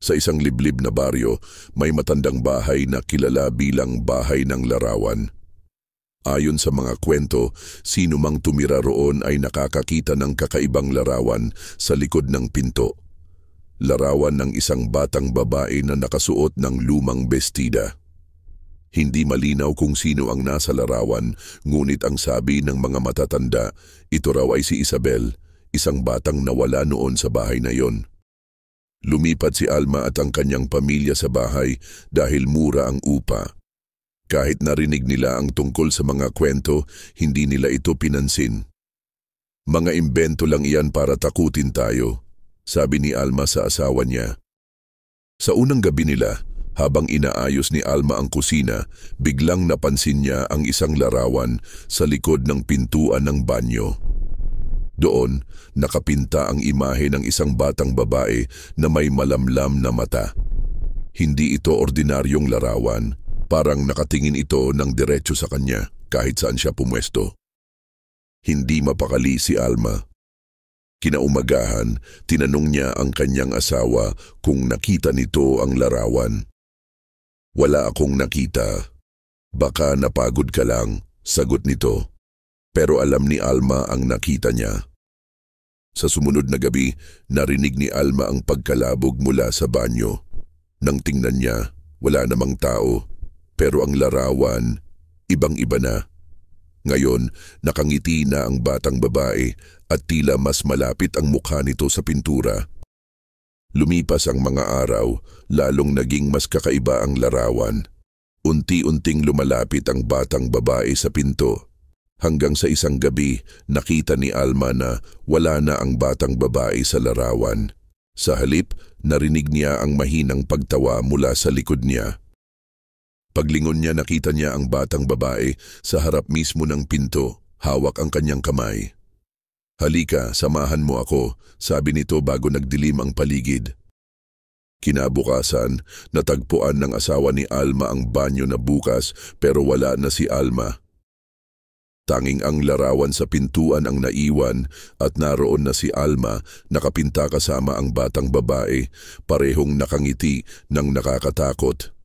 Sa isang liblib na baryo, may matandang bahay na kilala bilang Bahay ng Larawan. Ayon sa mga kwento, sino mang tumira roon ay nakakakita ng kakaibang larawan sa likod ng pinto. Larawan ng isang batang babae na nakasuot ng lumang bestida. Hindi malinaw kung sino ang nasa larawan, ngunit ang sabi ng mga matatanda, ito raw ay si Isabel, isang batang nawala noon sa bahay na yon. Lumipat si Alma at ang kanyang pamilya sa bahay dahil mura ang upa. Kahit narinig nila ang tungkol sa mga kwento, hindi nila ito pinansin. Mga imbento lang iyan para takutin tayo, sabi ni Alma sa asawa niya. Sa unang gabi nila, habang inaayos ni Alma ang kusina, biglang napansin niya ang isang larawan sa likod ng pintuan ng banyo. Doon, nakapinta ang imahe ng isang batang babae na may malamlam na mata. Hindi ito ordinaryong larawan, parang nakatingin ito ng diretso sa kanya kahit saan siya pumwesto. Hindi mapakali si Alma. Kinaumagahan, tinanong niya ang kanyang asawa kung nakita nito ang larawan. Wala akong nakita. Baka napagod ka lang, sagot nito. Pero alam ni Alma ang nakita niya. Sa sumunod na gabi, narinig ni Alma ang pagkalabog mula sa banyo. Nang tingnan niya, wala namang tao. Pero ang larawan, ibang-iba na. Ngayon, nakangiti na ang batang babae at tila mas malapit ang mukha nito sa pintura. Lumipas ang mga araw, lalong naging mas kakaiba ang larawan. Unti-unting lumalapit ang batang babae sa pinto. Hanggang sa isang gabi, nakita ni Alma na wala na ang batang babae sa larawan. Sa halip, narinig niya ang mahinang pagtawa mula sa likod niya. Paglingon niya, nakita niya ang batang babae sa harap mismo ng pinto, hawak ang kanyang kamay. Halika, samahan mo ako, sabi nito bago nagdilim ang paligid. Kinabukasan, natagpuan ng asawa ni Alma ang banyo na bukas pero wala na si Alma. Tanging ang larawan sa pintuan ang naiwan at naroon na si Alma nakapinta kasama ang batang babae, parehong nakangiti ng nakakatakot.